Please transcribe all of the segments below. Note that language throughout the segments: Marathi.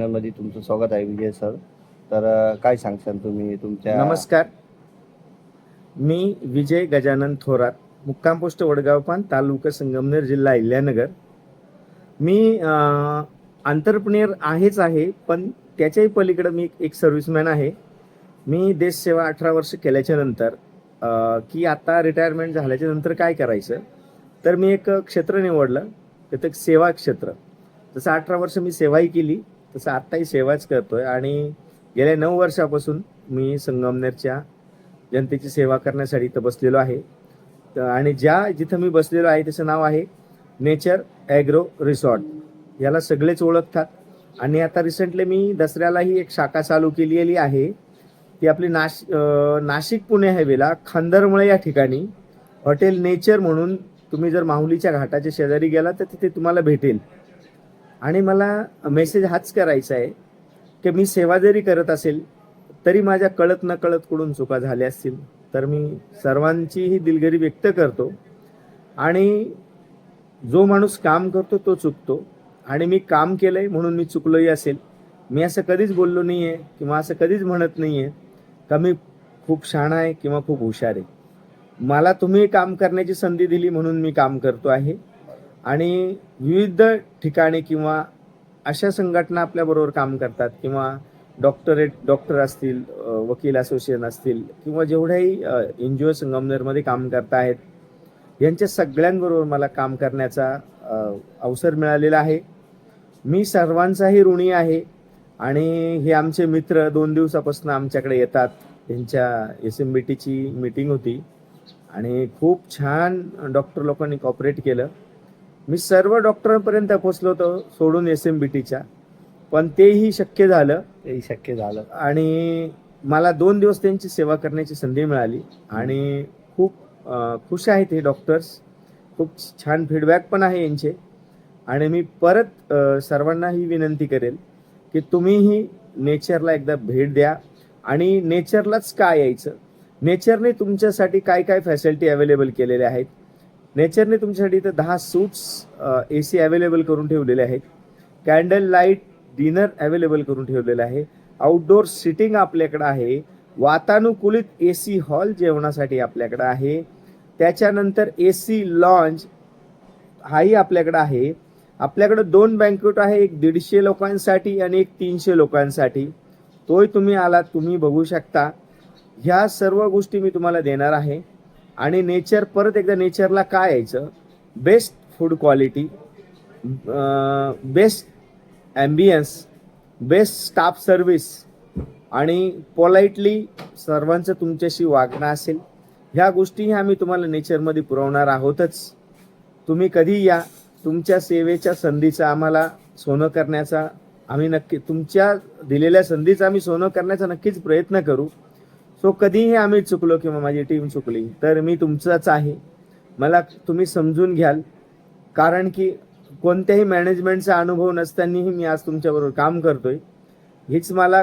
चॅनलमध्ये तुमचं स्वागत आहे विजय सर. तर काय सांगशाल तुम्ही तुमच्या? नमस्कार, मी विजय गजानन थोरात, मुक्काम पोस्ट वडगावपान, तालुका संगमनेर, जिल्हा अहिल्यानगर. मी आंतरप्रेन्योर आहे, पण त्याच्याही पलीकडे मी एक सर्व्हिसमॅन आहे. मी देशसेवा 18 वर्ष केल्याच्या नंतर की आता रिटायरमेंट झाल्याच्या नंतर काय करायचं, तर मी एक क्षेत्र निवडलं, ते सेवा क्षेत्र. जसं 18 वर्ष मी सेवाही केली, तसं आत्ताही सेवाच करतोय. आणि गेल्या 9 वर्षापासून मी संगमनेरच्या जनतेची सेवा करण्यासाठी इथं बसलेलो आहे. आणि जिथं मी बसलेलो आहे त्याचं नाव आहे नेचर ॲग्रो रिसॉर्ट. याला सगळेच ओळखतात. आणि आता रिसेंटली मी दसऱ्यालाही एक शाखा चालू केलेली आहे. ती आपली नाशिक पुणे हायवेला खंदरमळे या ठिकाणी हॉटेल नेचर म्हणून, तुम्ही जर माहुलीच्या घाटाच्या शेजारी गेला तर तिथे तुम्हाला भेटेल. आणि मला मेसेज हाच करायचा आहे की मी सेवा जरी करत असेल तरी माझ्या कळत नकळत कुठून चुका झाल्या असतील तर मी सर्वांचीही दिलगिरी व्यक्त करतो. आणि जो माणूस काम करतो तो चुकतो, आणि मी काम केलंय म्हणून मी चुकलोही असेल. मी असं कधीच बोललो नाही आहे किंवा असं कधीच म्हणत नाही आहे का मी खूप शहाणा आहे किंवा खूप हुशार आहे. मला तुम्ही काम करण्याची संधी दिली म्हणून मी काम करतो आहे. आणि विविध ठिकाणी किंवा अशा संघटना आपल्याबरोबर काम करतात, किंवा डॉक्टर असतील, वकील असोसिएशन असतील, किंवा जेवढ्याही NGO संगमनेरमध्ये काम करत आहेत, यांच्या सगळ्यांबरोबर मला काम करण्याचा अवसर मिळालेला आहे. मी सर्वांचाही ऋणी आहे. आणि हे आमचे मित्र 2 दिवसापासून आमच्याकडे येतात. त्यांच्या SMBTची मीटिंग होती आणि खूप छान डॉक्टर लोकांनी कॉपरेट केलं. मी सर्व डॉक्टरांपर्यंत पोहोचलो होतो सोडून SMBTच्या, पण तेही शक्य झालं. आणि मला 2 दिवस त्यांची सेवा करण्याची संधी मिळाली. आणि खूप खुश आहेत हे डॉक्टर्स. खूप छान फीडबॅक पण आहे यांचे. आणि मी परत सर्वांना ही विनंती करेल की तुम्हीही नेचरला एकदा भेट द्या. आणि नेचरलाच काय यायचं, नेचरने तुमच्यासाठी काय काय फॅसिलिटी अवेलेबल केलेल्या आहेत. नेचरने तुमच्यासाठी इथं 10 सूट्स AC अवेलेबल करून ठेवलेले आहेत. कॅन्डल लाईट डिनर अवेलेबल करून ठेवलेलं आहे. आउटडोर सिटिंग आपल्याकडं आहे. वातानुकूलित AC हॉल जेवणासाठी आपल्याकडं आहे. त्याच्यानंतर AC लॉन्ज हाही आपल्याकडं आहे. आपल्याकडं 2 बँक्वेट आहे, एक 150 लोकांसाठी आणि एक 300 लोकांसाठी. तोही तुम्ही आलात, तुम्ही बघू शकता. ह्या सर्व गोष्टी मी तुम्हाला देणार आहे. आणि नेचर, परत एकदा नेचरला काय यायचं, best food quality, best ambience, best staff service, आणि पोलाइटली सर्वांचं तुमच्याशी वागणं असेल. ह्या गोष्टीही आम्ही तुम्हाला नेचरमध्ये पुरवणार आहोतच. तुम्ही कधी या, तुमच्या सेवेच्या संधीचा आम्हाला सोनं करण्याचा, आम्ही नक्की तुमच्या दिलेल्या संधीचा आम्ही सोनं करण्याचा नक्कीच प्रयत्न करू. सो कधीही आम्ही चुकलो किंवा माझी टीम चुकली तर मी तुमचाच आहे, मला तुम्ही समजून घ्याल. कारण की कोणत्याही मॅनेजमेंटचा अनुभव नसतानाही मी आज तुमच्याबरोबर काम करतोय. हीच मला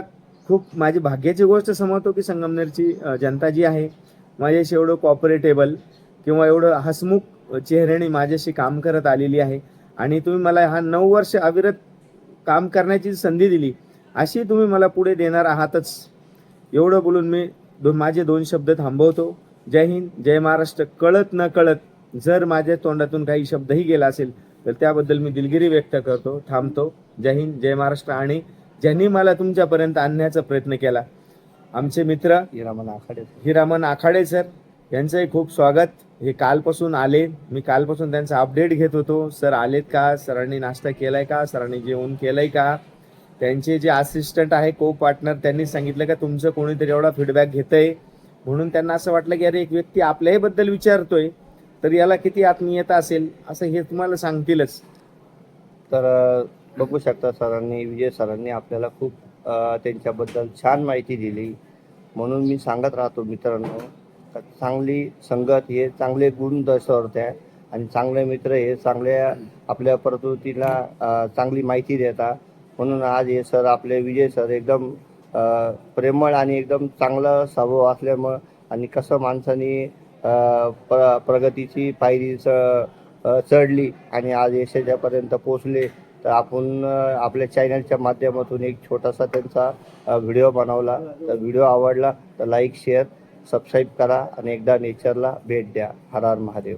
खूप माझी भाग्याची गोष्ट समजतो की संगमनेरची जनता जी आहे माझ्याशी एवढं कॉपरेटेबल किंवा एवढं हसमुख चेहऱ्याने माझ्याशी काम करत आलेली आहे. आणि तुम्ही मला हा 9 वर्ष अविरत काम करण्याची संधी दिली, अशी तुम्ही मला पुढे देणार आहातच. एवढं बोलून मी माझे 2 शब्द थांबवतो. जय हिंद, जय महाराष्ट्र. कळत न कळत जर माझ्या तोंडातून काही शब्दही गेला असेल तर त्याबद्दल मी दिलगिरी व्यक्त करतो. थांबतो. जय हिंद, जय महाराष्ट्र. आणि ज्यांनी मला तुमच्यापर्यंत आणण्याचा प्रयत्न केला, आमचे मित्र हिरामन आखाडे सर, यांचंही खूप स्वागत. हे कालपासून आले, मी कालपासून त्यांचा अपडेट घेत होतो. सर आलेत का, सरांनी नाश्ता केलाय का, सरांनी जेवण केलंय का. त्यांचे जे असिस्टंट आहे, को पार्टनर, त्यांनी सांगितलं का तुमचं कोणीतरी एवढा फीडबॅक घेतंय. म्हणून त्यांना असं वाटलं की अरे एक व्यक्ती आपल्याही बद्दल विचारतोय तर याला किती आत्मीयता असेल, असं हे तुम्हाला सांगतीलच. तर बघू शकता विजय सरांनी आपल्याला खूप त्यांच्याबद्दल छान माहिती दिली. म्हणून मी सांगत राहतो मित्रांनो, चांगली संगत हे चांगले गुण दर्शवते आणि चांगले मित्र हे चांगल्या आपल्या प्रकृतीला चांगली माहिती देतात. म्हणून आज हे सर, आपले विजय सर, एकदम प्रेमळ आणि एकदम चांगला स्वभाव असल्यामुळं आणि कसं माणसाने प्रगतीची पायरी चढली आणि आज यशाच्यापर्यंत पोचले तर आपण आपल्या चॅनलच्या माध्यमातून एक छोटासा त्यांचा व्हिडिओ बनवला. तर व्हिडिओ आवडला तर लाईक शेअर सबस्क्राईब करा आणि एकदा नेचरला भेट द्या. हर हर महादेव.